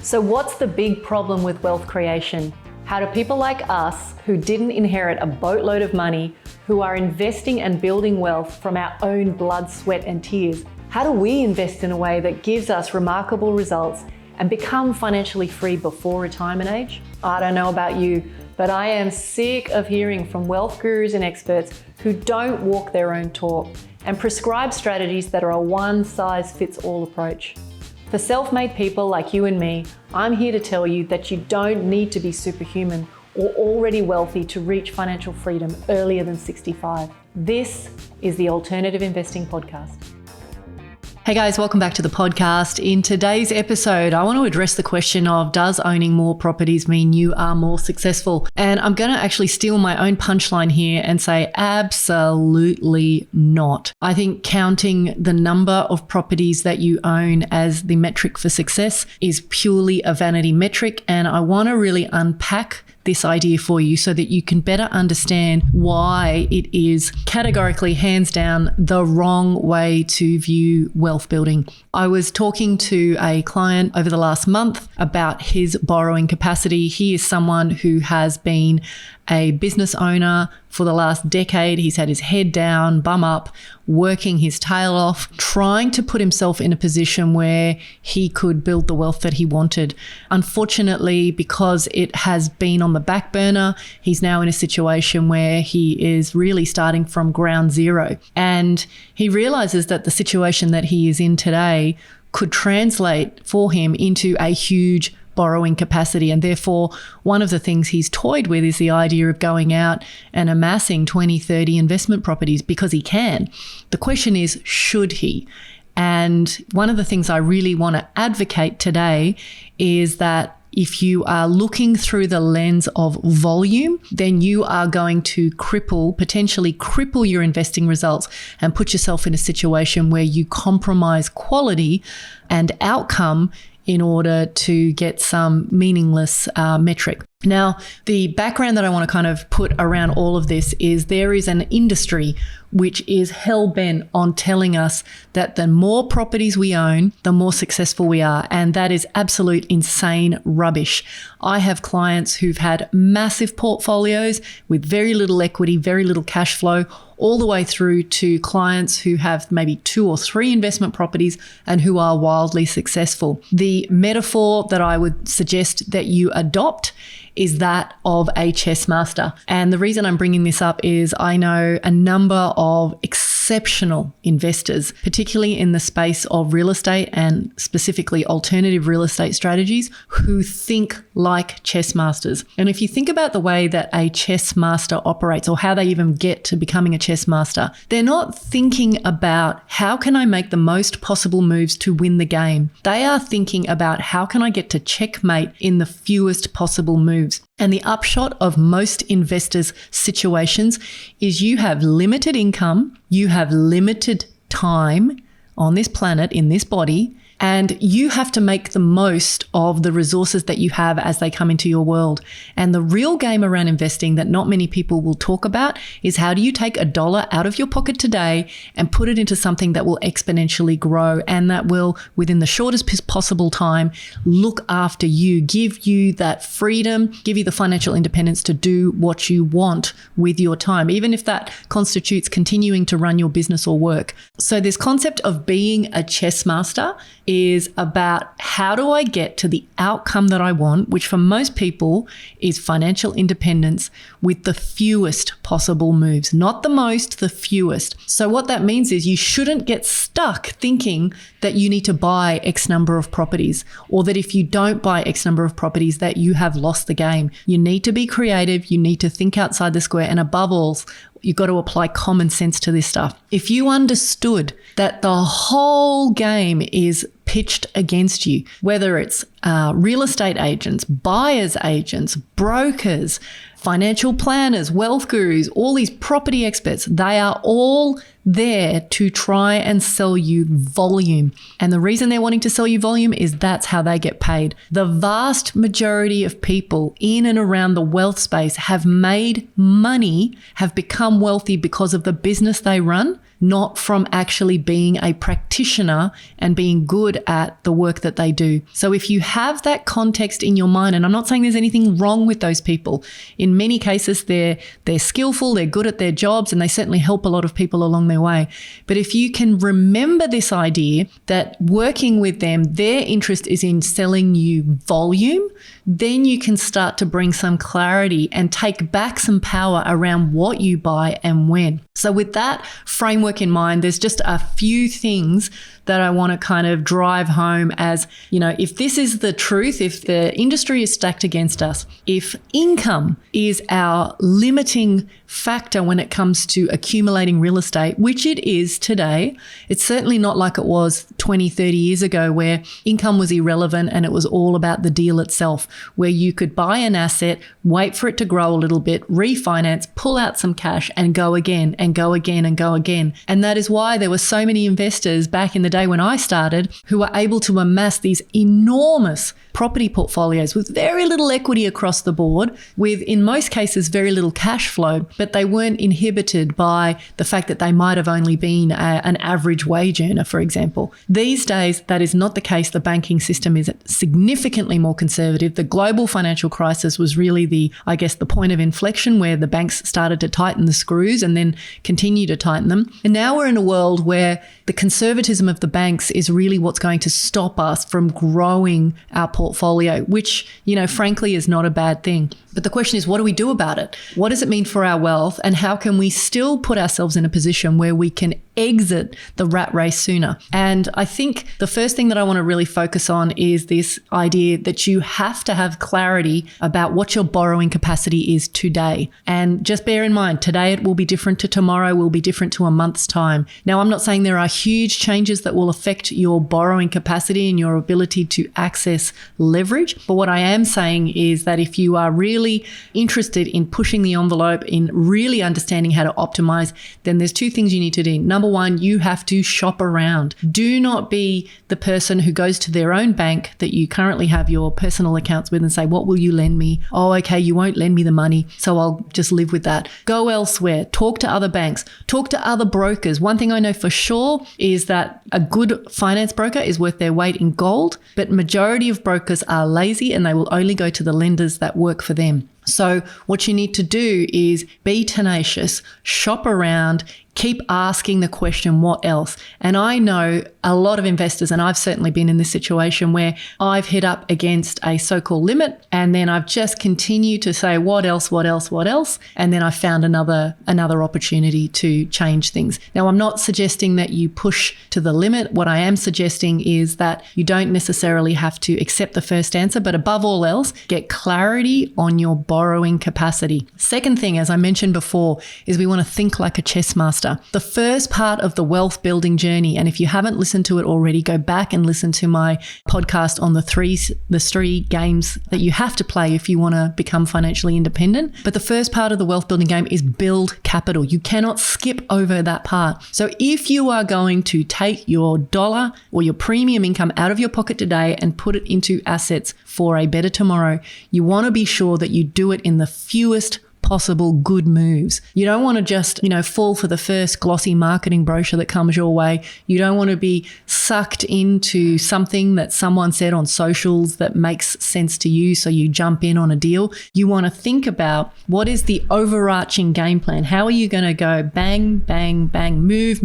So what's the big problem with wealth creation? How do people like us, who didn't inherit a boatload of money, who are investing and building wealth from our own blood, sweat and tears, how do we invest in a way that gives us remarkable results and become financially free before retirement age? I don't know about you, but I am sick of hearing from wealth gurus and experts who don't walk their own talk and prescribe strategies that are a one-size-fits-all approach. For self-made people like you and me, I'm here to tell you that you don't need to be superhuman or already wealthy to reach financial freedom earlier than 65. This is the Alternative Investing Podcast. Hey guys, welcome back to the podcast. In today's episode, I want to address the question of, does owning more properties mean you are more successful? And I'm going to actually steal my own punchline here and say absolutely not. I think counting the number of properties that you own as the metric for success is purely a vanity metric, and I want to really unpack this idea for you so that you can better understand why it is categorically, hands down, the wrong way to view wealth building. I was talking to a client over the last month about his borrowing capacity. He is someone who has been a business owner for the last decade. He's had his head down, bum up, working his tail off, trying to put himself in a position where he could build the wealth that he wanted. Unfortunately, because it has been on the back burner, he's now in a situation where he is really starting from ground zero. And he realizes that the situation that he is in today could translate for him into a huge borrowing capacity. And therefore, one of the things he's toyed with is the idea of going out and amassing 20, 30 investment properties because he can. The question is, should he? And one of the things I really want to advocate today is that if you are looking through the lens of volume, then you are going to potentially cripple your investing results and put yourself in a situation where you compromise quality and outcome in order to get some meaningless metric. Now, the background that I want to kind of put around all of this is there is an industry which is hell-bent on telling us that the more properties we own, the more successful we are. And that is absolute insane rubbish. I have clients who've had massive portfolios with very little equity, very little cash flow, all the way through to clients who have maybe 2 or 3 investment properties and who are wildly successful. The metaphor that I would suggest that you adopt is that of a chess master. And the reason I'm bringing this up is I know a number of exceptional investors, particularly in the space of real estate and specifically alternative real estate strategies, who think like chess masters. And if you think about the way that a chess master operates or how they even get to becoming a chess master, they're not thinking about how can I make the most possible moves to win the game. They are thinking about how can I get to checkmate in the fewest possible moves. And the upshot of most investors' situations is you have limited income, you have limited time on this planet, in this body, and you have to make the most of the resources that you have as they come into your world. And the real game around investing that not many people will talk about is how do you take $1 out of your pocket today and put it into something that will exponentially grow and that will, within the shortest possible time, look after you, give you that freedom, give you the financial independence to do what you want with your time, even if that constitutes continuing to run your business or work. So this concept of being a chess master is about how do I get to the outcome that I want, which for most people is financial independence with the fewest possible moves, not the most, the fewest. So what that means is you shouldn't get stuck thinking that you need to buy X number of properties, or that if you don't buy X number of properties that you have lost the game. You need to be creative. You need to think outside the square. And above all, you've got to apply common sense to this stuff. If you understood that the whole game is pitched against you, whether it's real estate agents, buyers agents, brokers, financial planners, wealth gurus, all these property experts, they are all there to try and sell you volume. And the reason they're wanting to sell you volume is that's how they get paid. The vast majority of people in and around the wealth space have made money, have become wealthy because of the business they run, not from actually being a practitioner and being good at the work that they do. So if you have that context in your mind, and I'm not saying there's anything wrong with those people. In many cases, they're skillful, they're good at their jobs, and they certainly help a lot of people along their way. But if you can remember this idea that working with them, their interest is in selling you volume, then you can start to bring some clarity and take back some power around what you buy and when. So with that framework in mind, there's just a few things that I want to kind of drive home as, if this is the truth, if the industry is stacked against us, if income is our limiting factor when it comes to accumulating real estate, which it is today, it's certainly not like it was 20, 30 years ago where income was irrelevant and it was all about the deal itself, where you could buy an asset, wait for it to grow a little bit, refinance, pull out some cash and go again and go again and go again. And that is why there were so many investors back in the day when I started who were able to amass these enormous property portfolios with very little equity across the board, with in most cases very little cash flow, but they weren't inhibited by the fact that they might have only been an average wage earner, for example. These days, that is not the case. The banking system is significantly more conservative. The global financial crisis was really the point of inflection where the banks started to tighten the screws and then continue to tighten them. And now we're in a world where the conservatism of the banks is really what's going to stop us from growing our portfolio, which, frankly is not a bad thing. But the question is, what do we do about it? What does it mean for our wealth? And how can we still put ourselves in a position where we can exit the rat race sooner? And I think the first thing that I want to really focus on is this idea that you have to have clarity about what your borrowing capacity is today. And just bear in mind, today it will be different to tomorrow, will be different to a month's time. Now, I'm not saying there are huge changes that will affect your borrowing capacity and your ability to access leverage. But what I am saying is that if you are really interested in pushing the envelope, in really understanding how to optimize, then there's two things you need to do. Number one, you have to shop around. Do not be the person who goes to their own bank that you currently have your personal accounts with and say, what will you lend me? Oh, okay, you won't lend me the money, so I'll just live with that. Go elsewhere. Talk to other banks. Talk to other brokers. One thing I know for sure is that a good finance broker is worth their weight in gold, but majority of brokers are lazy and they will only go to the lenders that work for them. So what you need to do is be tenacious, shop around, keep asking the question, what else? And I know a lot of investors, and I've certainly been in this situation where I've hit up against a so-called limit and then I've just continued to say, what else? And then I found another opportunity to change things. Now, I'm not suggesting that you push to the limit. What I am suggesting is that you don't necessarily have to accept the first answer, but above all else, get clarity on your borrowing capacity. Second thing, as I mentioned before, is we want to think like a chess master. The first part of the wealth building journey, and if you haven't listened to it already, go back and listen to my podcast on the three games that you have to play if you want to become financially independent. But the first part of the wealth building game is build capital. You cannot skip over that part. So if you are going to take your dollar or your premium income out of your pocket today and put it into assets for a better tomorrow, you want to be sure that you do it in the fewest possible good moves. You don't want to just, fall for the first glossy marketing brochure that comes your way. You don't want to be sucked into something that someone said on socials that makes sense to you, so you jump in on a deal. You want to think about what is the overarching game plan? How are you going to go bang, bang, bang, move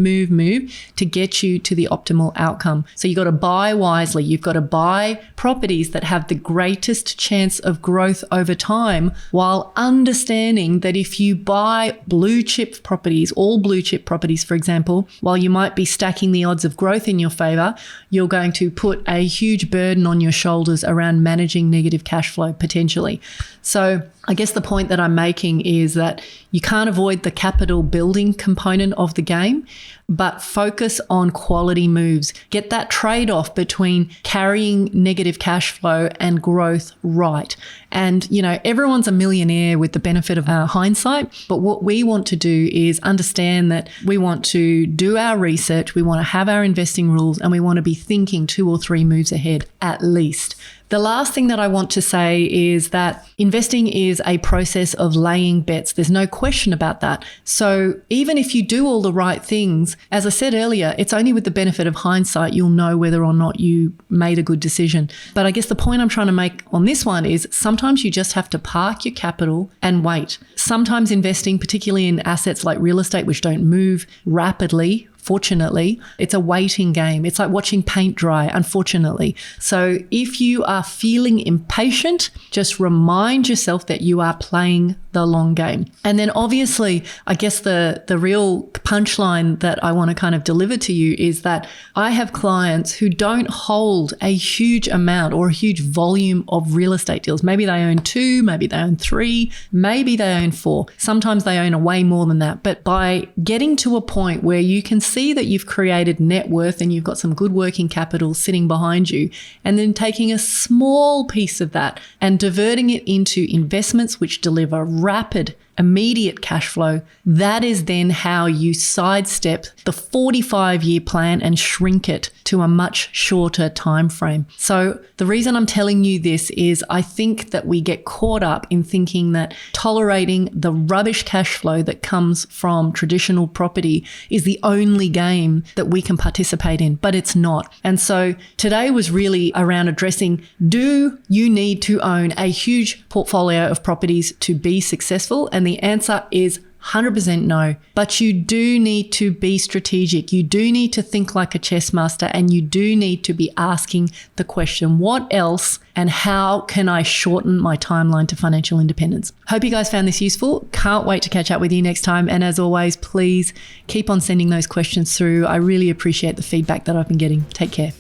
to get you to the optimal outcome? So you got to buy wisely. You've got to buy properties that have the greatest chance of growth over time, while understanding that if you buy blue chip properties, all blue chip properties, for example, while you might be stacking the odds of growth in your favor, you're going to put a huge burden on your shoulders around managing negative cash flow potentially. So I guess the point that I'm making is that you can't avoid the capital building component of the game, but focus on quality moves. Get that trade-off between carrying negative cash flow and growth right. And, everyone's a millionaire with the benefit of our hindsight, but what we want to do is understand that we want to do our research, we want to have our investing rules, and we want to be thinking 2 or 3 moves ahead at least. The last thing that I want to say is that investing is a process of laying bets. There's no question about that. So even if you do all the right things, as I said earlier, it's only with the benefit of hindsight you'll know whether or not you made a good decision. But I guess the point I'm trying to make on this one is sometimes you just have to park your capital and wait. Sometimes investing, particularly in assets like real estate, which don't move rapidly, fortunately, it's a waiting game. It's like watching paint dry, unfortunately. So if you are feeling impatient, just remind yourself that you are playing the long game. And then obviously, I guess the real punchline that I want to kind of deliver to you is that I have clients who don't hold a huge amount or a huge volume of real estate deals. Maybe they own 2, maybe they own 3, maybe they own 4. Sometimes they own a way more than that. But by getting to a point where you can see that you've created net worth and you've got some good working capital sitting behind you, and then taking a small piece of that and diverting it into investments which deliver rapid, immediate cash flow, that is then how you sidestep the 45-year plan and shrink it to a much shorter time frame. So the reason I'm telling you this is I think that we get caught up in thinking that tolerating the rubbish cash flow that comes from traditional property is the only game that we can participate in, but it's not. And so today was really around addressing, do you need to own a huge portfolio of properties to be successful? And the answer is 100% no. But you do need to be strategic. You do need to think like a chess master, and you do need to be asking the question, what else and how can I shorten my timeline to financial independence? Hope you guys found this useful. Can't wait to catch up with you next time. And as always, please keep on sending those questions through. I really appreciate the feedback that I've been getting. Take care.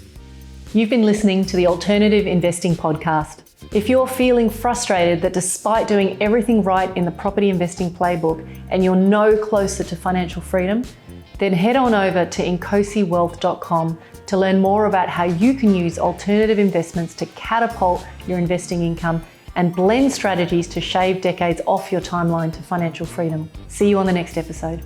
You've been listening to the Alternative Investing Podcast. If you're feeling frustrated that despite doing everything right in the property investing playbook and you're no closer to financial freedom, then head on over to incosiwealth.com to learn more about how you can use alternative investments to catapult your investing income and blend strategies to shave decades off your timeline to financial freedom. See you on the next episode.